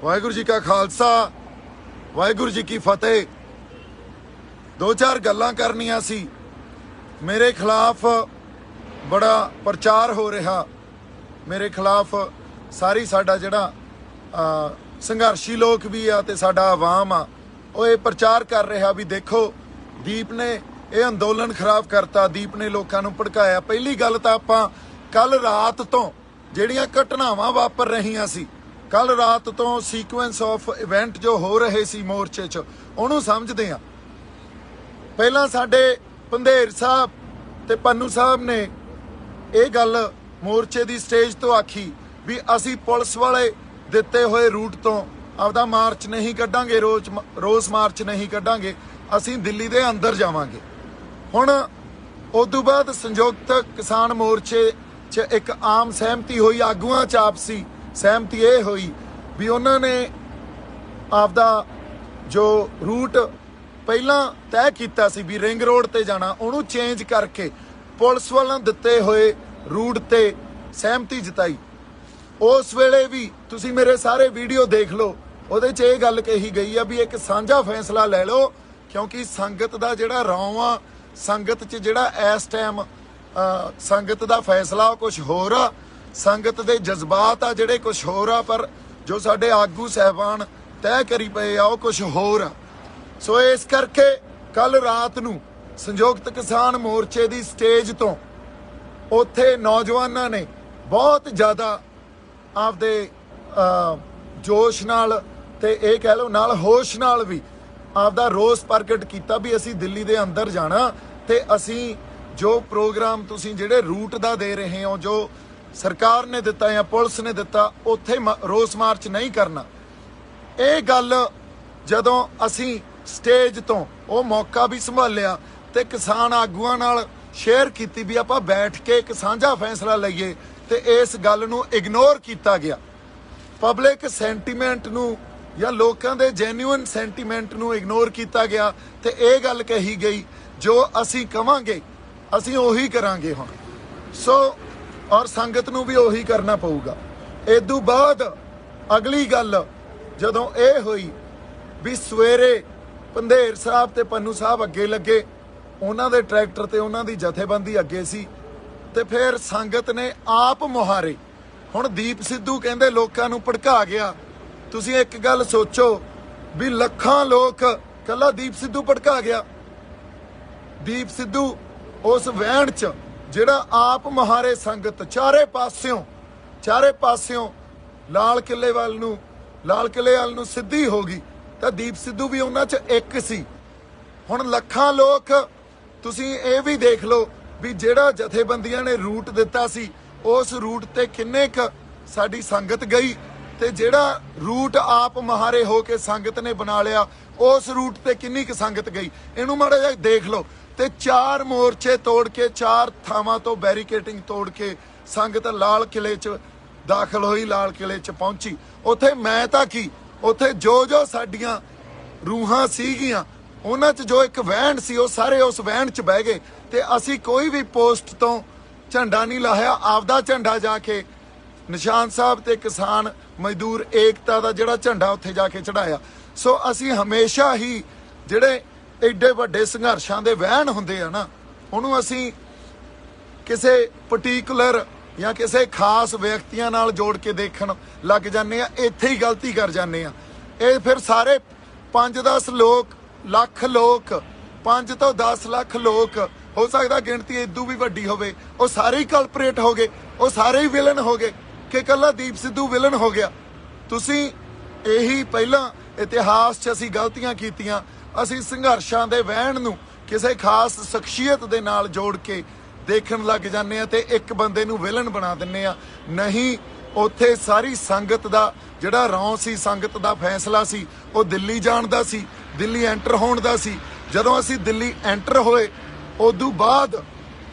वाहिगुरू जी का खालसा वाहिगुरू जी की फतेह। दो चार गल्लां करनियां सी। मेरे खिलाफ बड़ा प्रचार हो रहा, मेरे खिलाफ सारी साडा जिहड़ा संघर्षी लोग भी आ ते साडा आवाम आ ਉਹ ਇਹ प्रचार कर रहा भी देखो दीप ने ਇਹ अंदोलन खराब करता, दीप ने लोगों ਨੂੰ ਭੜਕਾਇਆ। ਪਹਿਲੀ ਗੱਲ ਤਾਂ ਆਪਾਂ ਕੱਲ ਰਾਤ ਤੋਂ ਜਿਹੜੀਆਂ ਘਟਨਾਵਾਂ ਵਾਪਰ ਰਹੀਆਂ ਸੀ, ਕੱਲ ਰਾਤ ਤੋਂ ਸੀਕੁਐਂਸ ਆਫ ਇਵੈਂਟ ਜੋ ਹੋ ਰਹੇ ਸੀ ਮੋਰਚੇ 'ਚ, ਉਹਨੂੰ ਸਮਝਦੇ ਆ। ਪਹਿਲਾਂ ਸਾਡੇ ਪੰਧੇਰ ਸਾਹਿਬ ਤੇ ਪੰਨੂ ਸਾਹਿਬ ਨੇ ਇਹ ਗੱਲ ਮੋਰਚੇ ਦੀ ਸਟੇਜ ਤੋਂ ਆਖੀ ਵੀ ਅਸੀਂ ਪੁਲਿਸ ਵਾਲੇ ਦਿੱਤੇ ਹੋਏ ਰੂਟ ਤੋਂ ਆਪਦਾ ਮਾਰਚ ਨਹੀਂ ਕੱਢਾਂਗੇ, ਰੋਸ ਮਾਰਚ ਨਹੀਂ ਕੱਢਾਂਗੇ, ਅਸੀਂ ਦਿੱਲੀ ਦੇ ਅੰਦਰ ਜਾਵਾਂਗੇ। ਹੁਣ ਉਸ ਤੋਂ ਬਾਅਦ ਸੰਯੁਕਤ ਕਿਸਾਨ ਮੋਰਚੇ 'ਚ ਇੱਕ ਆਮ ਸਹਿਮਤੀ ਹੋਈ, ਆਗੂਆਂ 'ਚ ਆਪਸੀ ਸਹਿਮਤੀ ਇਹ ਹੋਈ ਵੀ ਉਹਨਾਂ ਨੇ ਆਪਦਾ ਜੋ ਰੂਟ ਪਹਿਲਾਂ ਤੈਅ ਕੀਤਾ ਸੀ ਵੀ ਰਿੰਗ ਰੋਡ ਤੇ ਜਾਣਾ, ਉਹਨੂੰ ਚੇਂਜ ਕਰਕੇ ਪੁਲਿਸ ਵੱਲੋਂ ਦਿੱਤੇ ਹੋਏ ਰੂਟ ਤੇ ਸਹਿਮਤੀ ਜਤਾਈ। ਉਸ ਵੇਲੇ ਵੀ ਤੁਸੀਂ ਮੇਰੇ ਸਾਰੇ ਵੀਡੀਓ ਦੇਖ ਲਓ, ਉਹਦੇ 'ਚ ਇਹ ਗੱਲ ਕਹੀ ਗਈ ਆ ਵੀ ਇੱਕ ਸਾਂਝਾ ਫੈਸਲਾ ਲੈ ਲਓ, ਕਿਉਂਕਿ ਸੰਗਤ ਦਾ ਜਿਹੜਾ ਰੌਂ ਆ, ਸੰਗਤ 'ਚ ਜਿਹੜਾ ਇਸ ਟਾਈਮ ਸੰਗਤ ਦਾ ਫੈਸਲਾ ਉਹ ਕੁਛ ਹੋਰ ਆ, ਸੰਗਤ ਦੇ ਜਜ਼ਬਾਤ ਆ ਜਿਹੜੇ ਕੁਛ ਹੋਰ ਆ, ਪਰ ਜੋ ਸਾਡੇ ਆਗੂ ਸਾਹਿਬਾਨ ਤੈਅ ਕਰੀ ਪਏ ਆ ਉਹ ਕੁਛ ਹੋਰ ਆ। ਸੋ ਇਸ ਕਰਕੇ ਕੱਲ ਰਾਤ ਨੂੰ ਸੰਯੁਕਤ ਕਿਸਾਨ ਮੋਰਚੇ ਦੀ ਸਟੇਜ ਤੋਂ ਉੱਥੇ ਨੌਜਵਾਨਾਂ ਨੇ ਬਹੁਤ ਜ਼ਿਆਦਾ ਆਪਦੇ ਜੋਸ਼ ਨਾਲ ਤੇ ਇਹ ਕਹਿ ਲਓ ਨਾਲ ਹੋਸ਼ ਨਾਲ ਵੀ ਆਪਦਾ ਰੋਸ ਪ੍ਰਗਟ ਕੀਤਾ ਵੀ ਅਸੀਂ ਦਿੱਲੀ ਦੇ ਅੰਦਰ ਜਾਣਾ ਤੇ ਅਸੀਂ ਜੋ ਪ੍ਰੋਗਰਾਮ ਤੁਸੀਂ ਜਿਹੜੇ ਰੂਟ ਦਾ ਦੇ ਰਹੇ ਹੋ, ਜੋ ਸਰਕਾਰ ਨੇ ਦਿੱਤਾ ਜਾਂ ਪੁਲਿਸ ਨੇ ਦਿੱਤਾ, ਉੱਥੇ ਰੋਸ ਮਾਰਚ ਨਹੀਂ ਕਰਨਾ। ਇਹ ਗੱਲ ਜਦੋਂ ਅਸੀਂ ਸਟੇਜ ਤੋਂ ਉਹ ਮੌਕਾ ਵੀ ਸੰਭਾਲਿਆ ਤੇ ਕਿਸਾਨ ਆਗੂਆਂ ਨਾਲ ਸ਼ੇਅਰ ਕੀਤੀ ਵੀ ਆਪਾਂ ਬੈਠ ਕੇ ਇੱਕ ਸਾਂਝਾ ਫੈਸਲਾ ਲਈਏ, ਤੇ ਇਸ ਗੱਲ ਨੂੰ ਇਗਨੋਰ ਕੀਤਾ ਗਿਆ। ਪਬਲਿਕ ਸੈਂਟੀਮੈਂਟ ਨੂੰ ਜਾਂ ਲੋਕਾਂ ਦੇ ਜੈਨੂਇਨ ਸੈਂਟੀਮੈਂਟ ਨੂੰ ਇਗਨੋਰ ਕੀਤਾ ਗਿਆ ਤੇ ਇਹ ਗੱਲ ਕਹੀ ਗਈ ਜੋ ਅਸੀਂ ਕਵਾਂਗੇ ਅਸੀਂ ਉਹੀ ਕਰਾਂਗੇ ਹੁਣ। ਸੋ ਔਰ ਸੰਗਤ ਨੂੰ ਵੀ ਉਹੀ ਕਰਨਾ ਪਊਗਾ। ਇਦੋਂ ਬਾਅਦ ਅਗਲੀ ਗੱਲ ਜਦੋਂ ਇਹ ਹੋਈ ਵੀ ਸਵੇਰੇ ਪੰਧੇਰ ਸਾਹਿਬ ਤੇ ਪੰਨੂ ਸਾਹਿਬ ਅੱਗੇ ਲੱਗੇ, ਉਹਨਾਂ ਦੇ ਟਰੈਕਟਰ ਤੇ ਉਹਨਾਂ ਦੀ ਜਥੇਬੰਦੀ ਅੱਗੇ ਸੀ, ਤੇ ਫਿਰ ਸੰਗਤ ਨੇ ਆਪ ਮੁਹਾਰੇ ਹੁਣ ਦੀਪ ਸਿੱਧੂ ਕਹਿੰਦੇ ਲੋਕਾਂ ਨੂੰ ਭੜਕਾ ਗਿਆ। ਤੁਸੀਂ ਇੱਕ ਗੱਲ ਸੋਚੋ ਵੀ ਲੱਖਾਂ ਲੋਕ ਕੱਲਾ ਦੀਪ ਸਿੱਧੂ ਭੜਕਾ ਗਿਆ। ਦੀਪ ਸਿੱਧੂ ਉਸ ਵਹਿਣ 'ਚ ਜਿਹੜਾ ਆਪ ਮੁਹਾਰੇ ਸੰਗਤ ਚਾਰੇ ਪਾਸਿਓਂ ਲਾਲ ਕਿਲੇ ਵੱਲ ਨੂੰ ਸਿੱਧੀ ਹੋ ਗਈ, ਤਾਂ ਦੀਪ ਸਿੱਧੂ ਵੀ ਉਹਨਾਂ 'ਚ ਇੱਕ ਸੀ। ਹੁਣ ਲੱਖਾਂ ਲੋਕ ਤੁਸੀਂ ਇਹ ਵੀ ਦੇਖ ਲਓ ਵੀ ਜਿਹੜਾ ਜਥੇਬੰਦੀਆਂ ਨੇ ਰੂਟ ਦਿੱਤਾ ਸੀ ਉਸ ਰੂਟ ਤੇ ਕਿੰਨੇ ਕੁ ਸਾਡੀ ਸੰਗਤ ਗਈ, ਤੇ ਜਿਹੜਾ ਰੂਟ ਆਪ ਮੁਹਾਰੇ ਹੋ ਕੇ ਸੰਗਤ ਨੇ ਬਣਾ ਲਿਆ ਉਸ ਰੂਟ ਤੇ ਕਿੰਨੀ ਕੁ ਸੰਗਤ ਗਈ, ਇਹਨੂੰ ਮਾੜਾ ਜਿਹਾ ਦੇਖ ਲਓ। ਤੇ 4 ਮੋਰਚੇ ਤੋੜ ਕੇ 4 ਥਾਵਾਂ ਤੋਂ ਬੈਰੀਕੇਡਿੰਗ ਤੋੜ ਕੇ ਸੰਗਤ ਲਾਲ ਕਿਲੇ 'ਚ ਦਾਖਲ ਹੋਈ, ਲਾਲ ਕਿਲੇ 'ਚ ਪਹੁੰਚੀ। ਉੱਥੇ ਮੈਂ ਤਾਂ ਕੀ, ਉੱਥੇ ਜੋ ਸਾਡੀਆਂ ਰੂਹਾਂ ਸੀਗੀਆਂ ਉਹਨਾਂ 'ਚ ਜੋ ਇੱਕ ਵਹਿਣ ਸੀ ਉਹ ਸਾਰੇ ਉਸ ਵਹਿਣ 'ਚ ਬਹਿ ਗਏ, ਤੇ ਅਸੀਂ ਕੋਈ ਵੀ ਪੋਸਟ ਤੋਂ ਝੰਡਾ ਨਹੀਂ ਲਾਹਿਆ, ਆਪਦਾ ਝੰਡਾ ਜਾ ਕੇ ਨਿਸ਼ਾਨ ਸਾਹਿਬ ਤੇ ਕਿਸਾਨ ਮਜ਼ਦੂਰ ਏਕਤਾ ਦਾ ਜਿਹੜਾ ਝੰਡਾ ਉੱਥੇ ਜਾ ਕੇ ਚੜਾਇਆ। ਸੋ ਅਸੀਂ ਹਮੇਸ਼ਾ ਹੀ ਜਿਹੜੇ ਐਡੇ ਵੱਡੇ ਸੰਘਰਸ਼ਾਂ ਦੇ ਵਹਿਣ ਹੁੰਦੇ ਆ ਨਾ, ਉਹਨੂੰ ਅਸੀਂ ਕਿਸੇ ਪਾਰਟਿਕੂਲਰ ਜਾਂ ਕਿਸੇ ਖਾਸ ਵਿਅਕਤੀਆਂ ਨਾਲ ਜੋੜ ਕੇ ਦੇਖਣ ਲੱਗ ਜਾਂਦੇ ਆ, ਇੱਥੇ ਹੀ ਗਲਤੀ ਕਰ ਜਾਂਦੇ ਆ। ਇਹ ਫਿਰ ਸਾਰੇ 5-10 ਲੱਖ ਲੋਕ 5 ਤੋਂ 10 ਲੱਖ ਲੋਕ, ਹੋ ਸਕਦਾ ਗਿਣਤੀ ਇਦੋਂ ਵੀ ਵੱਡੀ ਹੋਵੇ, ਉਹ ਸਾਰੇ ਹੀ ਕਲਪਰੇਟ ਹੋ ਗਏ, ਉਹ ਸਾਰੇ ਹੀ ਵਿਲਨ ਹੋ ਗਏ ਕਿ ਕੱਲਾ ਦੀਪ ਸਿੱਧੂ ਵਿਲਨ ਹੋ ਗਿਆ। ਤੁਸੀਂ ਇਹੀ ਪਹਿਲਾਂ ਇਤਿਹਾਸ 'ਚ ਅਸੀਂ ਗਲਤੀਆਂ ਕੀਤੀਆਂ, ਅਸੀਂ ਸੰਘਰਸ਼ਾਂ ਦੇ ਵਹਿਣ ਨੂੰ ਕਿਸੇ ਖਾਸ ਸ਼ਖਸੀਅਤ ਦੇ ਨਾਲ ਜੋੜ ਕੇ ਦੇਖਣ ਲੱਗ ਜਾਂਦੇ ਆ ਤੇ ਇੱਕ ਬੰਦੇ ਨੂੰ ਵਿਲਨ ਬਣਾ ਦਿੰਦੇ ਆ। ਨਹੀਂ, ਉੱਥੇ ਸਾਰੀ ਸੰਗਤ ਦਾ ਜਿਹੜਾ ਰੌਂ ਸੀ, ਸੰਗਤ ਦਾ ਫੈਸਲਾ ਸੀ, ਉਹ ਦਿੱਲੀ ਜਾਣ ਦਾ ਸੀ, ਦਿੱਲੀ ਐਂਟਰ ਹੋਣ ਦਾ ਸੀ। ਜਦੋਂ ਅਸੀਂ ਦਿੱਲੀ ਐਂਟਰ ਹੋਏ ਉਦੋਂ ਬਾਅਦ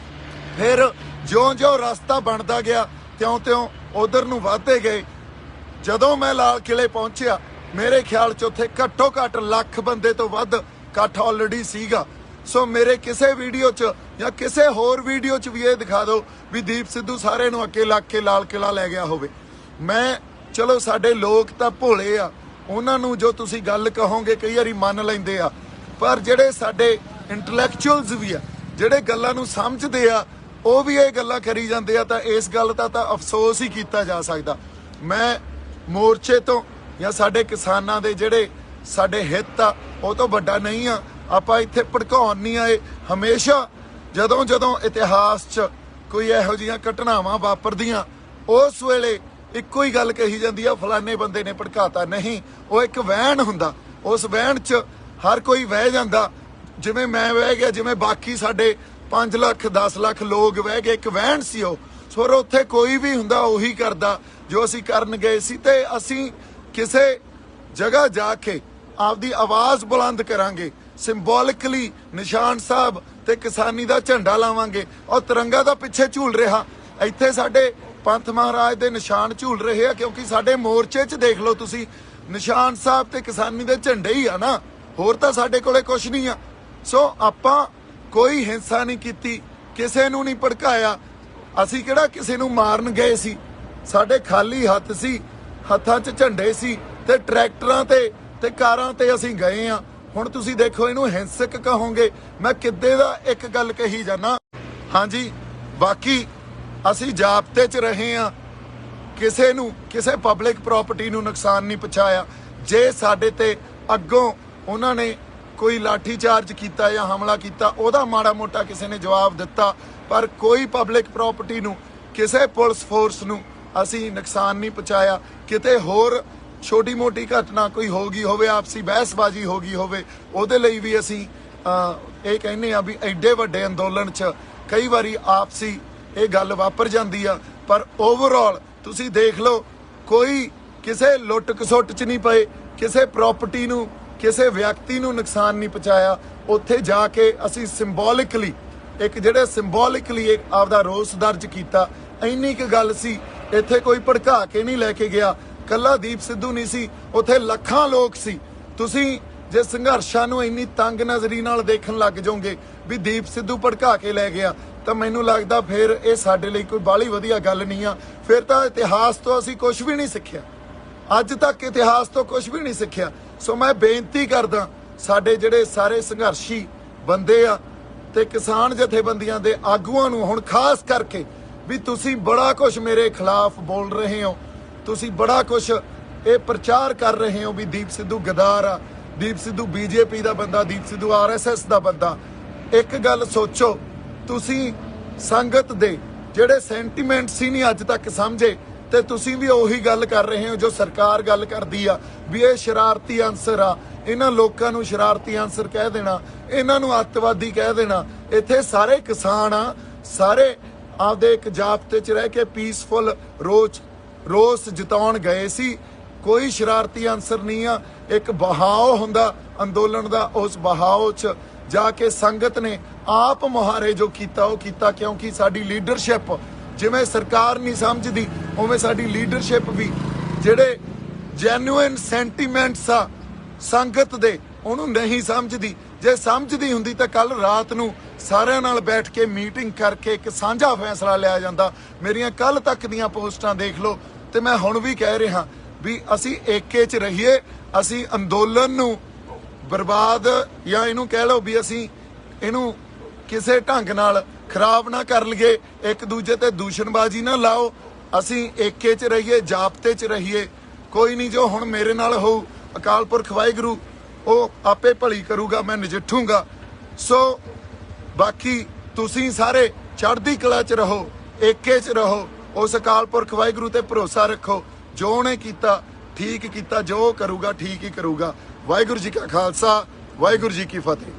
ਫਿਰ ਜਿਉਂ-ਜਿਉਂ ਰਸਤਾ ਬਣਦਾ ਗਿਆ ਤਿਉਂ-ਤਿਉਂ ਉਧਰ ਨੂੰ ਵਧਦੇ ਗਏ। ਜਦੋਂ ਮੈਂ ਲਾਲ ਕਿਲੇ ਪਹੁੰਚਿਆ ਮੇਰੇ ਖਿਆਲ 'ਚ ਉੱਥੇ ਘੱਟੋ ਘੱਟ ਲੱਖ ਬੰਦੇ ਤੋਂ ਵੱਧ ਇਕੱਠ ਆਲਰੇਡੀ ਸੀਗਾ। ਸੋ ਮੇਰੇ ਕਿਸੇ ਵੀਡੀਓ 'ਚ ਜਾਂ ਕਿਸੇ ਹੋਰ ਵੀਡੀਓ 'ਚ ਵੀ ਇਹ ਦਿਖਾ ਦਿਓ ਵੀ ਦੀਪ ਸਿੱਧੂ ਸਾਰੇ ਨੂੰ ਅੱਗੇ ਲੱਗ ਕੇ ਲਾਲ ਕਿਲਾ ਲੈ ਗਿਆ ਹੋਵੇ। ਮੈਂ ਚਲੋ ਸਾਡੇ ਲੋਕ ਤਾਂ ਭੋਲੇ ਆ, ਉਹਨਾਂ ਨੂੰ ਜੋ ਤੁਸੀਂ ਗੱਲ ਕਹੋਗੇ ਕਈ ਵਾਰੀ ਮੰਨ ਲੈਂਦੇ ਆ, ਪਰ ਜਿਹੜੇ ਸਾਡੇ ਇੰਟੈਲੈਕਚੁਅਲਸ ਵੀ ਆ, ਜਿਹੜੇ ਗੱਲਾਂ ਨੂੰ ਸਮਝਦੇ ਆ, ਉਹ ਵੀ ਇਹ ਗੱਲਾਂ ਕਰੀ ਜਾਂਦੇ ਆ। ਤਾਂ ਇਸ ਗੱਲ ਦਾ ਤਾਂ ਅਫਸੋਸ ਹੀ ਕੀਤਾ ਜਾ ਸਕਦਾ। ਮੈਂ ਮੋਰਚੇ ਤੋਂ ਜਾਂ ਸਾਡੇ ਕਿਸਾਨਾਂ ਦੇ ਜਿਹੜੇ ਸਾਡੇ ਹਿੱਤ ਆ ਉਹ ਤੋਂ ਵੱਡਾ ਨਹੀਂ ਆ। ਆਪਾਂ ਇੱਥੇ ਭੜਕਾਉਣ ਨਹੀਂ ਆਏ। ਹਮੇਸ਼ਾ ਜਦੋਂ ਜਦੋਂ ਇਤਿਹਾਸ 'ਚ ਕੋਈ ਇਹੋ ਜਿਹੀਆਂ ਘਟਨਾਵਾਂ ਵਾਪਰਦੀਆਂ, ਉਸ ਵੇਲੇ ਇੱਕੋ ਹੀ ਗੱਲ ਕਹੀ ਜਾਂਦੀ ਆ, ਫਲਾਣੇ ਬੰਦੇ ਨੇ ਭੜਕਾਤਾ। ਨਹੀਂ, ਉਹ ਇੱਕ ਵਹਿਣ ਹੁੰਦਾ। ਉਸ ਵਹਿਣ 'ਚ ਹਰ ਕੋਈ ਵਹਿ ਜਾਂਦਾ। ਜਿਵੇਂ ਮੈਂ ਵਹਿ ਗਿਆ, ਜਿਵੇਂ ਬਾਕੀ ਸਾਡੇ 5 ਲੱਖ 10 ਲੱਖ ਲੋਕ ਵਹਿ ਗਏ, ਇੱਕ ਵਹਿਣ ਸੀ ਉਹ। ਸੋ ਉੱਥੇ ਕੋਈ ਵੀ ਹੁੰਦਾ ਉਹੀ ਕਰਦਾ ਜੋ ਅਸੀਂ ਕਰਨ ਗਏ ਸੀ। ਤੇ ਅਸੀਂ ਕਿਸੇ ਜਗ੍ਹਾ ਜਾ ਕੇ ਆਪਦੀ ਆਵਾਜ਼ ਬੁਲੰਦ ਕਰਾਂਗੇ, ਸਿੰਬੋਲਿਕਲੀ ਨਿਸ਼ਾਨ ਸਾਹਿਬ ਤੇ ਕਿਸਾਨੀ ਦਾ ਝੰਡਾ ਲਾਵਾਂਗੇ। ਔਰ ਤਿਰੰਗਾ ਦਾ ਪਿੱਛੇ ਝੂਲ ਰਿਹਾ, ਇੱਥੇ ਸਾਡੇ ਪੰਥ ਮਹਾਰਾਜ ਦੇ ਨਿਸ਼ਾਨ ਝੂਲ ਰਹੇ ਆ, ਕਿਉਂਕਿ ਸਾਡੇ ਮੋਰਚੇ 'ਚ ਦੇਖ ਲਓ ਤੁਸੀਂ, ਨਿਸ਼ਾਨ ਸਾਹਿਬ ਤੇ ਕਿਸਾਨੀ ਦੇ ਝੰਡੇ ਹੀ ਆ ਨਾ, ਹੋਰ ਤਾਂ ਸਾਡੇ ਕੋਲੇ ਕੁਛ ਨਹੀਂ ਆ। ਸੋ ਆਪਾਂ ਕੋਈ ਹਿੰਸਾ ਨਹੀਂ ਕੀਤੀ, ਕਿਸੇ ਨੂੰ ਨਹੀਂ ਭੜਕਾਇਆ। ਅਸੀਂ ਕਿਹੜਾ ਕਿਸੇ ਨੂੰ ਮਾਰਨ ਗਏ ਸੀ? ਸਾਡੇ ਖਾਲੀ ਹੱਥ ਸੀ, ਹੱਥਾਂ 'ਚ ਝੰਡੇ ਸੀ ਤੇ ਟਰੈਕਟਰਾਂ ਤੇ ਕਾਰਾਂ ਤੇ ਅਸੀਂ ਗਏ ਆ। ਹੁਣ ਤੁਸੀਂ ਦੇਖੋ, ਇਹਨੂੰ ਹਿੰਸਕ ਕਹੋਗੇ। ਮੈਂ ਕਿੱਦੇ ਦਾ ਇੱਕ ਗੱਲ ਕਹੀ ਜਾਣਾ। ਹਾਂਜੀ, ਬਾਕੀ ਅਸੀਂ ਜਾਬਤੇ 'ਚ ਰਹੇ ਆ, ਕਿਸੇ ਨੂੰ ਕਿਸੇ ਪਬਲਿਕ ਪ੍ਰਾਪਰਟੀ ਨੂੰ ਨੁਕਸਾਨ ਨਹੀਂ ਪਹੁੰਚਾਇਆ। ਜੇ ਸਾਡੇ ਤੇ ਅੱਗੋਂ ਉਹਨਾਂ ਨੇ ਕੋਈ ਲਾਠੀ ਚਾਰਜ ਕੀਤਾ ਜਾਂ ਹਮਲਾ ਕੀਤਾ, ਉਹਦਾ ਮਾੜਾ ਮੋਟਾ ਕਿਸੇ ਨੇ ਜਵਾਬ ਦਿੱਤਾ, ਪਰ ਕੋਈ ਪਬਲਿਕ ਪ੍ਰਾਪਰਟੀ ਨੂੰ, ਕਿਸੇ ਪੁਲਿਸ ਫੋਰਸ ਨੂੰ ਅਸੀਂ ਨੁਕਸਾਨ ਨਹੀਂ ਪਹੁੰਚਾਇਆ। ਕਿਤੇ ਹੋਰ ਛੋਟੀ ਮੋਟੀ ਘਟਨਾ ਕੋਈ ਹੋ ਗਈ ਹੋਵੇ, ਆਪਸੀ ਬਹਿਸਬਾਜ਼ੀ ਹੋ ਗਈ ਹੋਵੇ, ਉਹਦੇ ਲਈ ਵੀ ਅਸੀਂ ਇਹ ਕਹਿੰਦੇ ਆ ਵੀ ਐਡੇ ਵੱਡੇ ਅੰਦੋਲਨ 'ਚ ਕਈ ਵਾਰੀ ਆਪਸੀ ਇਹ ਗੱਲ ਵਾਪਰ ਜਾਂਦੀ ਆ। ਪਰ ਓਵਰਆਲ ਤੁਸੀਂ ਦੇਖ ਲਓ, ਕੋਈ ਕਿਸੇ ਲੁੱਟ ਖਸੁੱਟ 'ਚ ਨਹੀਂ ਪਏ, ਕਿਸੇ ਪ੍ਰਾਪਰਟੀ ਨੂੰ, ਕਿਸੇ ਵਿਅਕਤੀ ਨੂੰ ਨੁਕਸਾਨ ਨਹੀਂ ਪਹੁੰਚਾਇਆ। ਉੱਥੇ ਜਾ ਕੇ ਅਸੀਂ ਸਿੰਬੋਲਿਕਲੀ ਇੱਕ ਆਪਦਾ ਰੋਸ ਦਰਜ ਕੀਤਾ। ਇੰਨੀ ਕੁ ਗੱਲ ਸੀ। ਇੱਥੇ ਕੋਈ ਭੜਕਾ ਕੇ ਨਹੀਂ ਲੈ ਕੇ ਗਿਆ। ਕੱਲਾ ਦੀਪ ਸਿੱਧੂ ਨਹੀਂ ਸੀ, ਉੱਥੇ ਲੱਖਾਂ ਲੋਕ ਸੀ। ਤੁਸੀਂ ਜੇ ਸੰਘਰਸ਼ਾਂ ਨੂੰ ਇੰਨੀ ਤੰਗ ਨਜ਼ਰੀ ਨਾਲ ਦੇਖਣ ਲੱਗ ਜਾਓਗੇ ਵੀ ਦੀਪ ਸਿੱਧੂ ਭੜਕਾ ਕੇ ਲੈ ਗਿਆ, ਤਾਂ ਮੈਨੂੰ ਲੱਗਦਾ ਫਿਰ ਇਹ ਸਾਡੇ ਲਈ ਕੋਈ ਬਾਹਲੀ ਵਧੀਆ ਗੱਲ ਨਹੀਂ ਆ। ਫਿਰ ਤਾਂ ਇਤਿਹਾਸ ਤੋਂ ਅਸੀਂ ਕੁਝ ਵੀ ਨਹੀਂ ਸਿੱਖਿਆ, ਅੱਜ ਤੱਕ ਇਤਿਹਾਸ ਤੋਂ ਕੁਝ ਵੀ ਨਹੀਂ ਸਿੱਖਿਆ। ਸੋ ਮੈਂ ਬੇਨਤੀ ਕਰਦਾ ਸਾਡੇ ਜਿਹੜੇ ਸਾਰੇ ਸੰਘਰਸ਼ੀ ਬੰਦੇ ਆ ਤੇ ਕਿਸਾਨ ਜਥੇਬੰਦੀਆਂ ਦੇ ਆਗੂਆਂ ਨੂੰ, ਹੁਣ ਖਾਸ ਕਰਕੇ, ਵੀ ਤੁਸੀਂ ਬੜਾ ਕੁਝ ਮੇਰੇ ਖਿਲਾਫ ਬੋਲ ਰਹੇ ਹੋ, ਤੁਸੀਂ ਬੜਾ ਕੁਝ ਇਹ ਪ੍ਰਚਾਰ ਕਰ ਰਹੇ ਹੋ ਵੀ ਦੀਪ ਸਿੱਧੂ ਗਦਾਰ ਆ, ਦੀਪ ਸਿੱਧੂ ਬੀਜੇਪੀ ਦਾ ਬੰਦਾ, ਦੀਪ ਸਿੱਧੂ ਆਰਐਸਐਸ ਦਾ ਬੰਦਾ। ਇੱਕ ਗੱਲ ਸੋਚੋ, ਤੁਸੀਂ ਸੰਗਤ ਦੇ ਜਿਹੜੇ ਸੈਂਟੀਮੈਂਟਸ ਹੀ ਨਹੀਂ ਅੱਜ ਤੱਕ ਸਮਝੇ, ਤੇ ਤੁਸੀਂ ਵੀ ਉਹੀ ਗੱਲ ਕਰ ਰਹੇ ਹੋ ਜੋ ਸਰਕਾਰ ਗੱਲ ਕਰਦੀ ਆ ਵੀ ਇਹ ਸ਼ਰਾਰਤੀ ਅਨਸਰ ਆ, ਇਹਨਾਂ ਲੋਕਾਂ ਨੂੰ ਸ਼ਰਾਰਤੀ ਅਨਸਰ ਕਹਿ ਦੇਣਾ, ਇਹਨਾਂ ਨੂੰ ਅੱਤਵਾਦੀ ਕਹਿ ਦੇਣਾ। ਇੱਥੇ ਸਾਰੇ ਕਿਸਾਨ ਆ, ਸਾਰੇ ਆਪਦੇ ਇੱਕ ਜਾਬਤੇ 'ਚ ਰਹਿ ਕੇ ਪੀਸਫੁਲ ਰੋਸ ਜਤਾਉਣ ਗਏ ਸੀ। ਕੋਈ ਸ਼ਰਾਰਤੀ ਅਨਸਰ ਨਹੀਂ ਆ। ਇੱਕ ਬਹਾਓ ਹੁੰਦਾ ਅੰਦੋਲਨ ਦਾ, ਉਸ ਬਹਾਓ 'ਚ ਜਾ ਕੇ ਸੰਗਤ ਨੇ ਆਪ ਮੁਹਾਰੇ ਜੋ ਕੀਤਾ ਉਹ ਕੀਤਾ, ਕਿਉਂਕਿ ਸਾਡੀ ਲੀਡਰਸ਼ਿਪ ਜਿਵੇਂ ਸਰਕਾਰ ਨਹੀਂ ਸਮਝਦੀ, ਉਵੇਂ ਸਾਡੀ ਲੀਡਰਸ਼ਿਪ ਵੀ ਜਿਹੜੇ ਜੈਨੂਇਨ ਸੈਂਟੀਮੈਂਟਸ ਆ ਸੰਗਤ ਦੇ, ਉਹਨੂੰ ਨਹੀਂ ਸਮਝਦੀ। ਜੇ ਸਮਝਦੀ ਹੁੰਦੀ ਤਾਂ ਕੱਲ ਰਾਤ ਨੂੰ ਸਾਰਿਆਂ ਨਾਲ ਬੈਠ ਕੇ ਮੀਟਿੰਗ ਕਰਕੇ ਇੱਕ ਸਾਂਝਾ ਫੈਸਲਾ ਲਿਆ ਜਾਂਦਾ। ਮੇਰੀਆਂ ਕੱਲ ਤੱਕ ਦੀਆਂ ਪੋਸਟਾਂ ਦੇਖ ਲਓ, ਤੇ ਮੈਂ ਹੁਣ ਵੀ ਕਹਿ ਰਿਹਾ ਵੀ ਅਸੀਂ ਏਕੇ 'ਚ ਰਹੀਏ। ਅਸੀਂ ਅੰਦੋਲਨ ਨੂੰ ਬਰਬਾਦ, ਜਾਂ ਇਹਨੂੰ ਕਹਿ ਲਓ ਵੀ ਅਸੀਂ ਇਹਨੂੰ ਕਿਸੇ ਢੰਗ ਨਾਲ ਖਰਾਬ ਨਾ ਕਰ ਲਈਏ, ਇੱਕ ਦੂਜੇ ਤੇ ਦੂਸ਼ਣਬਾਜ਼ੀ ਨਾ ਲਾਓ। ਅਸੀਂ ਏਕੇ 'ਚ ਰਹੀਏ, ਜਾਬਤੇ 'ਚ ਰਹੀਏ। ਕੋਈ ਨਹੀਂ, ਜੋ ਹੁਣ ਮੇਰੇ ਨਾਲ ਹੋਊ ਅਕਾਲ ਪੁਰਖ ਵਾਹਿਗੁਰੂ ਉਹ ਆਪੇ ਭਲੀ ਕਰੂਗਾ, ਮੈਂ ਨਜਿੱਠੂਗਾ। ਸੋ ਬਾਕੀ ਤੁਸੀਂ ਸਾਰੇ ਚੜ੍ਹਦੀ ਕਲਾ 'ਚ ਰਹੋ, ਏਕੇ 'ਚ ਰਹੋ, ਉਸ ਅਕਾਲ ਪੁਰਖ ਵਾਹਿਗੁਰੂ ਤੇ ਭਰੋਸਾ ਰੱਖੋ। ਜੋ ਉਹਨੇ ਕੀਤਾ ਠੀਕ ਕੀਤਾ, ਜੋ ਕਰੂਗਾ ਠੀਕ ਹੀ ਕਰੂਗਾ। ਵਾਹਿਗੁਰੂ ਜੀ ਕਾ ਖਾਲਸਾ, ਵਾਹਿਗੁਰੂ ਜੀ ਕੀ ਫਤਿਹ।